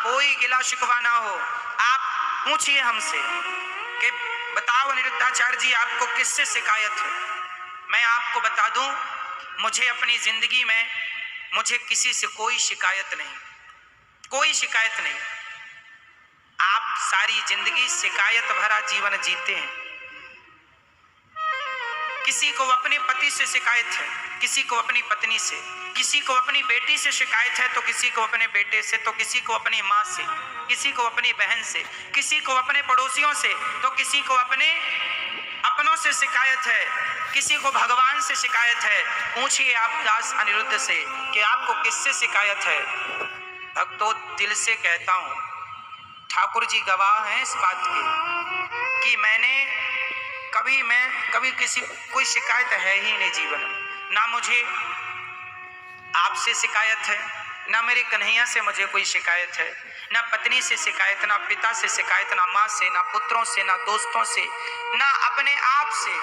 कोई गिला शिकवा ना हो। आप पूछिए हमसे कि बताओ अनिरुद्धाचार्य जी, आपको किससे शिकायत है? मैं आपको बता दूं, मुझे अपनी जिंदगी में मुझे किसी से कोई शिकायत नहीं, कोई शिकायत नहीं। आप सारी जिंदगी शिकायत भरा जीवन जीते हैं। किसी को अपने पति से शिकायत है, किसी को अपनी पत्नी से, किसी को अपनी बेटी से शिकायत है, तो किसी को अपने बेटे से, तो किसी को अपनी माँ से, किसी को अपनी बहन से, किसी को अपने पड़ोसियों से, तो किसी को अपने अपनों से शिकायत है, किसी को भगवान से शिकायत है। पूछिए आप दास अनिरुद्ध से कि आपको किससे शिकायत है? भक्तों, दिल से कहता हूं, ठाकुर जी गवाह हैं इस बात की कि कभी किसी कोई शिकायत है ही नहीं जीवन में। ना मुझे आपसे शिकायत है, ना मेरे कन्हैया से मुझे कोई शिकायत है, ना पत्नी से शिकायत, ना पिता से शिकायत, ना माँ से, ना पुत्रों से, ना दोस्तों से, ना अपने आप से।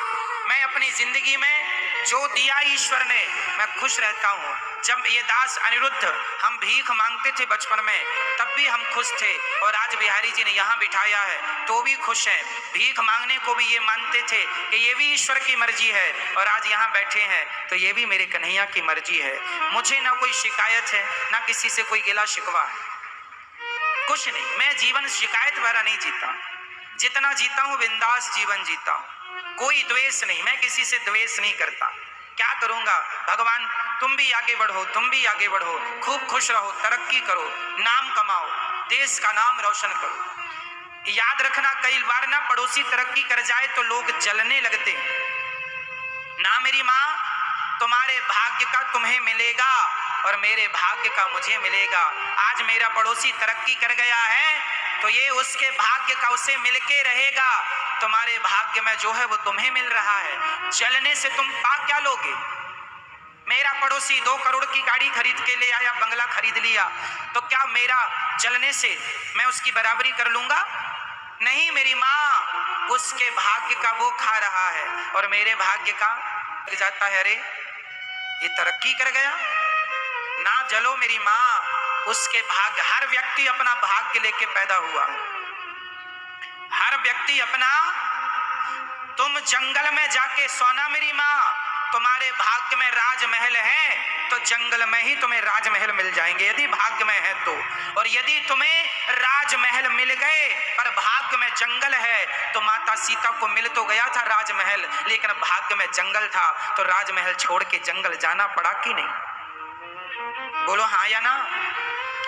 मैं अपनी जिंदगी में जो दिया ईश्वर ने, मैं खुश रहता हूँ। जब ये दास अनिरुद्ध हम भीख मांगते थे बचपन में, तब भी हम खुश थे, और आज बिहारी जी ने यहाँ बिठाया है तो भी खुश हैं। भीख मांगने को भी ये मानते थे कि ये भी ईश्वर की मर्जी है, और आज यहाँ बैठे हैं तो ये भी मेरे कन्हैया की मर्जी है। मुझे ना कोई शिकायत है, ना किसी से कोई गिला शिकवा है, कुछ नहीं। मैं जीवन शिकायत भरा नहीं जीता, जितना जीता हूँ बिंदास जीवन जीता हूँ। कोई द्वेष नहीं, मैं किसी से द्वेष नहीं करता। क्या करूंगा? भगवान तुम भी आगे बढ़ो, तुम भी आगे बढ़ो, खूब खुश रहो, तरक्की करो, नाम कमाओ, देश का नाम रोशन करो। याद रखना, कई बार ना पड़ोसी तरक्की कर जाए तो लोग जलने लगते हैं। ना मेरी माँ, तुम्हारे भाग्य का तुम्हें मिलेगा और मेरे भाग्य का मुझे मिलेगा। आज मेरा पड़ोसी तरक्की कर गया है तो ये उसके भाग्य का उसे मिलके रहेगा। तुम्हारे भाग्य में जो है वो तुम्हें मिल रहा है। जलने से तुम पा क्या लोगे? मेरा पड़ोसी 2 करोड़ की गाड़ी खरीद के ले आया, बंगला खरीद लिया, तो क्या मेरा जलने से मैं उसकी बराबरी कर लूंगा? नहीं, मेरी माँ उसके भाग्य का वो खा रहा है और मेरे भाग्य का लग जाता है। अरे ये तरक्की कर गया। ना जलो मेरी माँ, उसके भाग्य। हर व्यक्ति अपना भाग्य लेके पैदा हुआ, हर व्यक्ति अपना। तुम जंगल में जाके सोना मेरी माँ, तुम्हारे भाग्य में राजमहल है तो जंगल में ही तुम्हें राजमहल मिल जाएंगे, यदि भाग्य में है तो। और यदि तुम्हें राजमहल मिल गए पर भाग्य में जंगल है, तो माता सीता को मिल तो गया था राजमहल, लेकिन भाग्य में जंगल था, तो राजमहल छोड़ के जंगल जाना पड़ा कि नहीं? बोलो हाँ या ना।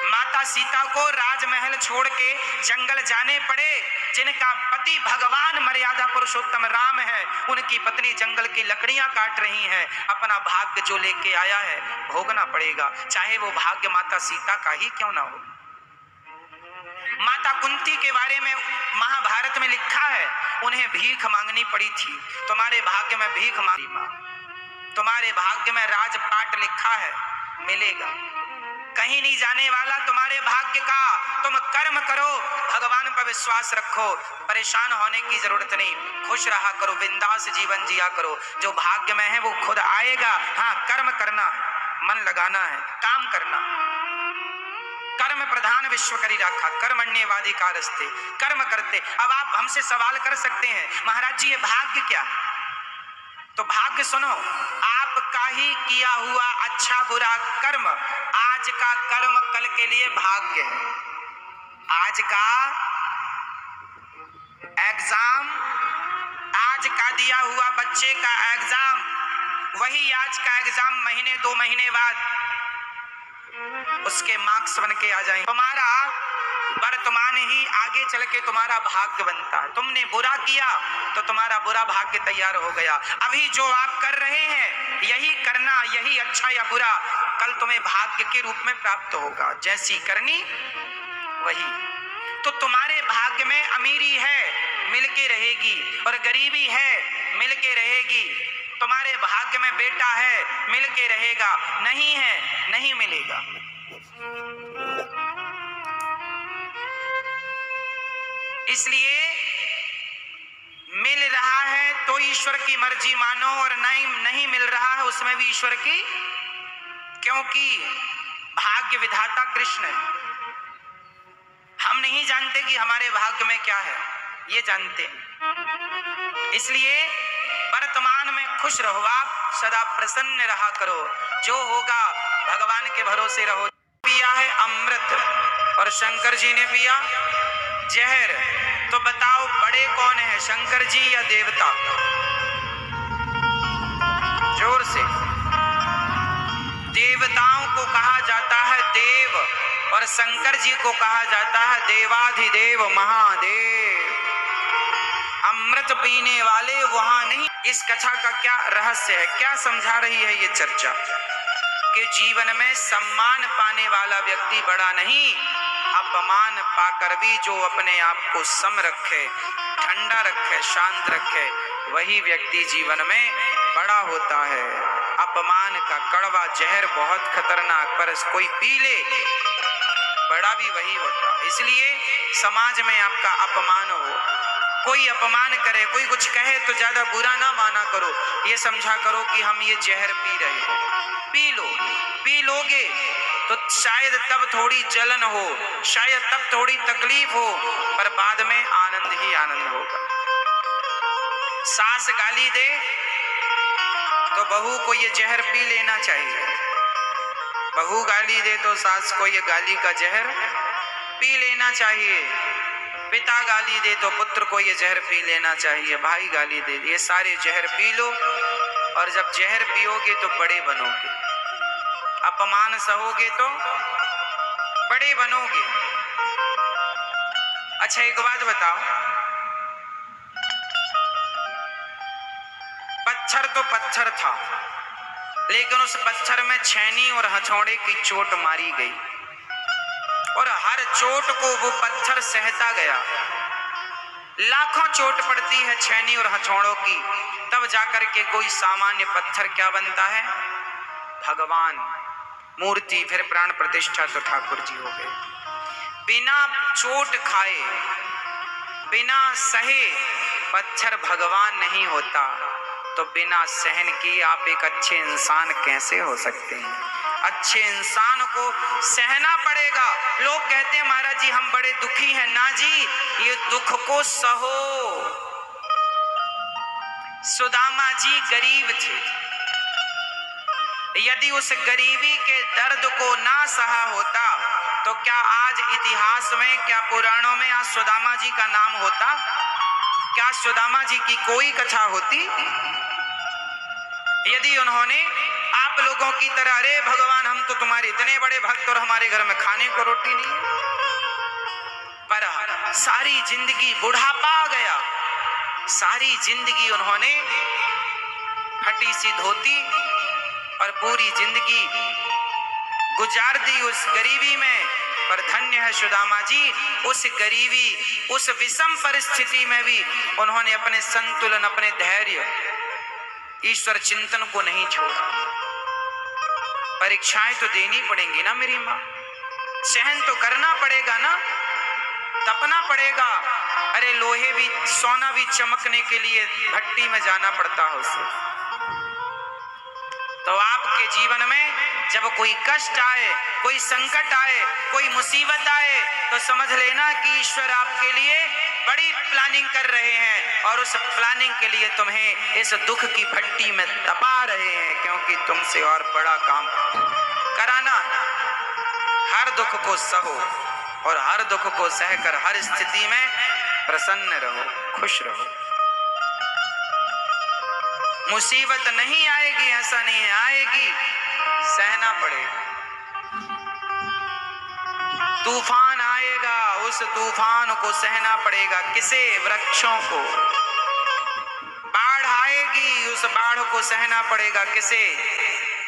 माता सीता को राजमहल छोड़ के जंगल जाने पड़े। जिनका पति भगवान मर्यादा पुरुषोत्तम राम है, उनकी पत्नी जंगल की लकड़ियां काट रही हैं। अपना भाग्य जो लेके आया है भोगना पड़ेगा, चाहे वो भाग्य माता सीता का ही क्यों ना हो। माता कुंती के बारे में महाभारत में लिखा है, उन्हें भीख मांगनी पड़ी थी। तुम्हारे भाग्य में भीख मांगी मां, तुम्हारे भाग्य में राजपाट लिखा है, मिलेगा। कहीं नहीं जाने वाला तुम्हारे भाग्य का। तुम कर्म करो, भगवान पर विश्वास रखो, परेशान होने की जरूरत नहीं। खुश रहा करो, बिंदास जीवन जिया करो। जो भाग्य में है वो खुद आएगा। हाँ, कर्म करना है, मन लगाना है, काम करना। कर्म प्रधान विश्व करी राखा, कर्मण्यवादी कारस्ते, कर्म करते। अब आप हमसे सवाल कर सकते हैं, महाराज जी ये भाग्य क्या है? तो भाग्य सुनो, आपका ही किया हुआ अच्छा बुरा कर्म, आज का कर्म कल के लिए भाग्य है। आज का एग्जाम, आज का दिया हुआ बच्चे का एग्जाम, वही आज का एग्जाम महीने 2 महीने बाद उसके मार्क्स बन के आ जाएंगे। तुम्हारा वर्तमान ही आगे चल के तुम्हारा भाग्य बनता है। तुमने बुरा किया तो तुम्हारा बुरा भाग्य तैयार हो गया। अभी जो आप कर रहे हैं यही करना, यही अच्छा या बुरा कल तुम्हें भाग्य के रूप में प्राप्त होगा। जैसी करनी वही। तो तुम्हारे भाग्य में अमीरी है, मिलके रहेगी, और गरीबी है, मिलके रहेगी। तुम्हारे भाग्य में बेटा है, मिलके रहेगा, नहीं है नहीं मिलेगा। इसलिए मिल रहा है तो ईश्वर की मर्जी मानो, और नहीं मिल रहा है उसमें भी ईश्वर की, क्योंकि भाग्य विधाता कृष्ण है। जानते कि हमारे भाग्य में क्या है, ये जानते हैं। इसलिए वर्तमान में खुश रहो, आप सदा प्रसन्न रहा करो। जो होगा भगवान के भरोसे रहो। पिया है अमृत और शंकर जी ने पिया जहर, तो बताओ बड़े कौन है, शंकर जी या देवता? जोर से। देवताओं को कहा जाता है देव और शंकर जी को कहा जाता है देवाधिदेव महादेव। अमृत पीने वाले वहां नहीं। इस कथा का क्या रहस्य है, क्या समझा रही है ये चर्चा? कि जीवन में सम्मान पाने वाला व्यक्ति बड़ा नहीं, अपमान पाकर भी जो अपने आप को सम रखे, ठंडा रखे, शांत रखे, वही व्यक्ति जीवन में बड़ा होता है। अपमान का कड़वा जहर बहुत खतरनाक, पर कोई पी ले बड़ा भी वही होता। इसलिए समाज में आपका अपमान हो, कोई अपमान करे, कोई कुछ कहे तो ज्यादा बुरा ना माना करो, ये समझा करो कि हम ये जहर पी रहे हैं। पी लो, पी लोगे तो शायद तब थोड़ी जलन हो, शायद तब थोड़ी तकलीफ हो, पर बाद में आनंद ही आनंद होगा। सास गाली दे तो बहू को ये जहर पी लेना चाहिए। बहू गाली दे तो सास को ये गाली का जहर पी लेना चाहिए। पिता गाली दे तो पुत्र को ये जहर पी लेना चाहिए। भाई गाली दे, ये सारे जहर पी लो, और जब जहर पियोगे तो बड़े बनोगे। अपमान सहोगे तो बड़े बनोगे। अच्छा एक बात बताओ, पत्थर तो पत्थर था, लेकिन उस पत्थर में छेनी और हथौड़े की चोट मारी गई, और हर चोट को वो पत्थर सहता गया। लाखों चोट पड़ती है छेनी और हथौड़ों की, तब जाकर के कोई सामान्य पत्थर क्या बनता है? भगवान, मूर्ति, फिर प्राण प्रतिष्ठा तो ठाकुर जी हो गए। बिना चोट खाए, बिना सहे पत्थर भगवान नहीं होता, तो बिना सहन किए आप एक अच्छे इंसान कैसे हो सकते हैं? अच्छे इंसान को सहना पड़ेगा। लोग कहते हैं महाराज जी हम बड़े दुखी हैं। ना जी, ये दुख को सहो। सुदामा जी गरीब थे, यदि उस गरीबी के दर्द को ना सहा होता तो क्या आज इतिहास में, क्या पुराणों में आज सुदामा जी का नाम होता? क्या सुदामा जी की कोई कथा होती? यदि उन्होंने आप लोगों की तरह, अरे भगवान हम तो तुम्हारे इतने बड़े भक्त और हमारे घर में खाने को रोटी नहीं है, पर सारी जिंदगी बुढ़ापा आ गया, सारी जिंदगी उन्होंने फटी सी धोती और पूरी जिंदगी गुजार दी उस गरीबी में। पर धन्य है सुदामा जी, उस गरीबी, उस विषम परिस्थिति में भी उन्होंने अपने संतुलन, अपने धैर्य, ईश्वर चिंतन को नहीं छोड़ा। परीक्षाएं तो देनी पड़ेंगी ना मेरी माँ, सहन तो करना पड़ेगा ना, तपना पड़ेगा। अरे लोहे भी, सोना भी चमकने के लिए भट्टी में जाना पड़ता है उसे। तो आपके जीवन में जब कोई कष्ट आए, कोई संकट आए, कोई मुसीबत आए, तो समझ लेना कि ईश्वर आपके लिए बड़ी प्लानिंग कर रहे हैं, और उस प्लानिंग के लिए तुम्हें इस दुख की भट्टी में तपा रहे हैं, क्योंकि तुमसे और बड़ा काम कराना। हर दुख को सहो और हर दुख को सहकर हर स्थिति में प्रसन्न रहो, खुश रहो। मुसीबत नहीं आएगी ऐसा नहीं है, आएगी, सहना पड़ेगा। तूफान आएगा, उस तूफान को सहना पड़ेगा। किसे? वृक्षों को। बाढ़ आएगी, उस बाढ़ को सहना पड़ेगा। किसे?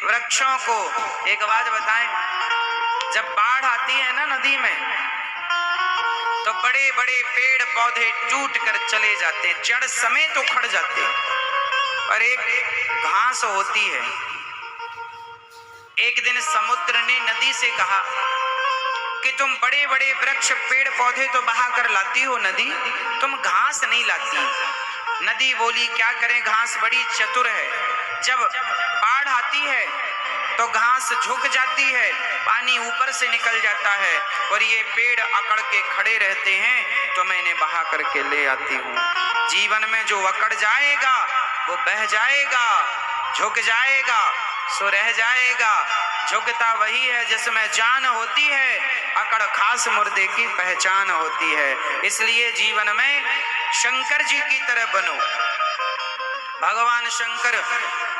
वृक्षों को। एक बात बताएं, जब बाढ़ आती है ना नदी में, तो बड़े बड़े पेड़ पौधे टूट कर चले जाते हैं, जड़ समेत उखड़ जाते हैं, और एक घास होती है। एक दिन समुद्र ने नदी से कहा कि तुम बड़े बड़े वृक्ष पेड़ पौधे तो बहा कर लाती हो नदी, तुम घास नहीं लाती। नदी बोली क्या करें, घास बड़ी चतुर है, जब बाढ़ आती है तो घास झुक जाती है, पानी ऊपर से निकल जाता है और ये पेड़ अकड़ के खड़े रहते हैं, तो मैंने बहा करके ले आती हूँ। जीवन में जो अकड़ जाएगा वो बह जाएगा, झुक जाएगा सो रह जाएगा। झुकता वही है जिसमें जान होती है, अकड़ खास मुर्दे की पहचान होती है। इसलिए जीवन में शंकर जी की तरह बनो। भगवान शंकर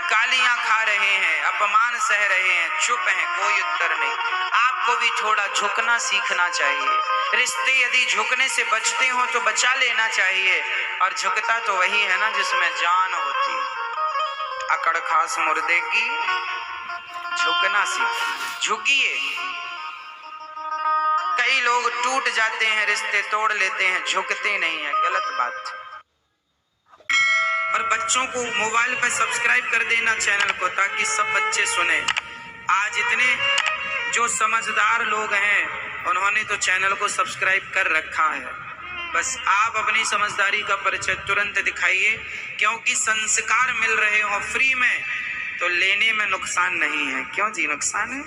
गालियां खा रहे हैं, अपमान सह रहे हैं, चुप हैं, कोई उत्तर नहीं। आपको भी थोड़ा झुकना सीखना चाहिए। रिश्ते यदि झुकने से बचते हो तो बचा लेना चाहिए, और झुकता तो वही है ना जिसमें जान होती है। अकड़ खास मुर्दे की, झुकना सीख, झुकिए। कई लोग टूट जाते हैं, रिश्ते तोड़ लेते हैं, झुकते नहीं है, गलत बात। और बच्चों को मोबाइल पर सब्सक्राइब कर देना चैनल को, ताकि सब बच्चे सुने। आज इतने जो समझदार लोग हैं उन्होंने तो चैनल को सब्सक्राइब कर रखा है। बस आप अपनी समझदारी का परिचय तुरंत दिखाइए, क्योंकि संस्कार मिल रहे हो फ्री में तो लेने में नुकसान नहीं है। क्यों जी, नुकसान है?